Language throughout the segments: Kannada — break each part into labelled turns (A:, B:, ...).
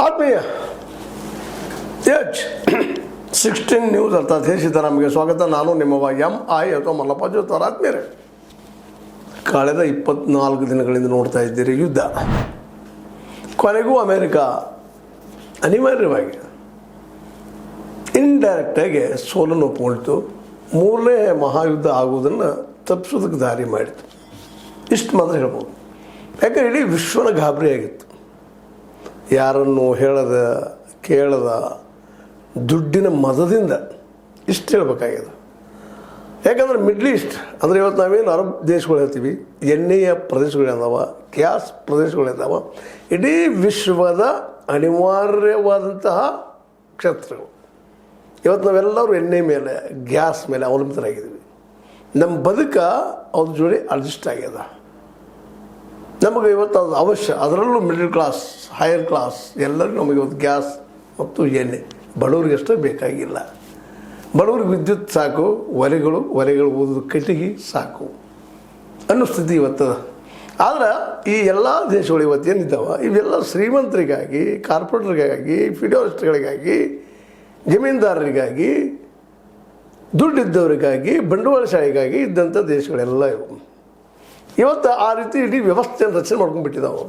A: ಆತ್ಮೀಯ H16 ನ್ಯೂಸ್ ಅರ್ಥಾತ್ ಹೇ ಸೀತಾರಾಮ್ಗೆ ಸ್ವಾಗತ. ನಾನು ನಿಮ್ಮವ MI ಅಥವಾ ಮಲ್ಲಪ್ಪ ಜೋತಾರ. ಆತ್ಮೀಯರೇ, ಕಳೆದ 24 ದಿನಗಳಿಂದ ನೋಡ್ತಾ ಇದ್ದೀರಿ ಯುದ್ಧ. ಕೊನೆಗೂ ಅಮೇರಿಕ ಅನಿವಾರ್ಯವಾಗಿ ಇಂಡೈರೆಕ್ಟಾಗಿ ಸೋಲನ್ನು ಒಪ್ಪಿಕೊಳ್ತು. ಮೂರನೇ ಮಹಾಯುದ್ಧ ಆಗುವುದನ್ನು ತಪ್ಪಿಸೋದಕ್ಕೆ ದಾರಿ ಮಾಡಿತು. ಇಷ್ಟು ಮಾತ್ರ ಹೇಳ್ಬೋದು. ಯಾಕಂದರೆ ಇಡೀ ವಿಶ್ವನ ಗಾಬರಿಯಾಗಿತ್ತು. ಯಾರನ್ನು ಹೇಳದ ಕೇಳದ ದುಡ್ಡಿನ ಮದದಿಂದ ಇಷ್ಟು ಹೇಳಬೇಕಾಗಿದೆ. ಯಾಕಂದರೆ ಮಿಡ್ಲ್ ಈಸ್ಟ್ ಅಂದರೆ ಇವತ್ತು ನಾವೇನು ಅರಬ್ ದೇಶಗಳು ಹೇಳ್ತೀವಿ, ಎಣ್ಣೆಯ ಪ್ರದೇಶಗಳಿದ್ದಾವ, ಗ್ಯಾಸ್ ಪ್ರದೇಶಗಳಿದ್ದಾವ, ಇಡೀ ವಿಶ್ವದ ಅನಿವಾರ್ಯವಾದಂತಹ ಕ್ಷೇತ್ರಗಳು. ಇವತ್ತು ನಾವೆಲ್ಲರೂ ಎಣ್ಣೆ ಮೇಲೆ, ಗ್ಯಾಸ್ ಮೇಲೆ ಅವಲಂಬಿತರಾಗಿದ್ದೀವಿ. ನಮ್ಮ ಬದುಕ ಅವ್ರ ಜೋಡಿ ಅಡ್ಜಸ್ಟ್ ಆಗ್ಯದ. ನಮಗೆ ಇವತ್ತು ಅದು ಅವಶ್ಯ. ಅದರಲ್ಲೂ ಮಿಡಲ್ ಕ್ಲಾಸ್, ಹೈಯರ್ ಕ್ಲಾಸ್ ಎಲ್ಲರಿಗೂ ನಮಗೆ ಇವತ್ತು ಗ್ಯಾಸ್ ಮತ್ತು ಎಣ್ಣೆ. ಬಡವರಿಗಷ್ಟೇ ಬೇಕಾಗಿಲ್ಲ. ಬಡವ್ರಿಗೆ ವಿದ್ಯುತ್ ಸಾಕು, ಒಲೆಗಳು ಓದೋದು ಕಟ್ಟಿಗೆ ಸಾಕು ಅನ್ನೋ ಸ್ಥಿತಿ ಇವತ್ತದ. ಆದ್ರೆ ಈ ಎಲ್ಲ ದೇಶಗಳು ಇವತ್ತೇನಿದ್ದಾವೆ ಇವೆಲ್ಲ ಶ್ರೀಮಂತರಿಗಾಗಿ, ಕಾರ್ಪೊರೇಟ್ರಿಗಾಗಿ, ಫಿಡೋರಿಸ್ಟ್ಗಳಿಗಾಗಿ, ಜಮೀನ್ದಾರರಿಗಾಗಿ, ದುಡ್ಡಿದ್ದವರಿಗಾಗಿ, ಬಂಡವಾಳಶಾಹಿಗಾಗಿ ಇದ್ದಂಥ ದೇಶಗಳೆಲ್ಲ ಇವು. ಇವತ್ತು ಆ ರೀತಿ ಇಡೀ ವ್ಯವಸ್ಥೆಯನ್ನು ರಚನೆ ಮಾಡ್ಕೊಂಡ್ಬಿಟ್ಟಿದ್ದಾವೆ.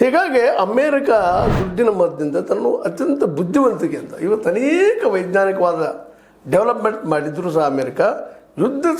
A: ಹೀಗಾಗಿ ಅಮೇರಿಕ ದುಡ್ಡಿನ ಮದ್ದದಿಂದ ತನ್ನ ಅತ್ಯಂತ ಬುದ್ಧಿವಂತಿಕೆಯಿಂದ ಇವತ್ತು ಅನೇಕ ವೈಜ್ಞಾನಿಕವಾದ ಡೆವಲಪ್ಮೆಂಟ್ ಮಾಡಿದ್ರು ಸಹ ಅಮೇರಿಕ ಯುದ್ಧದ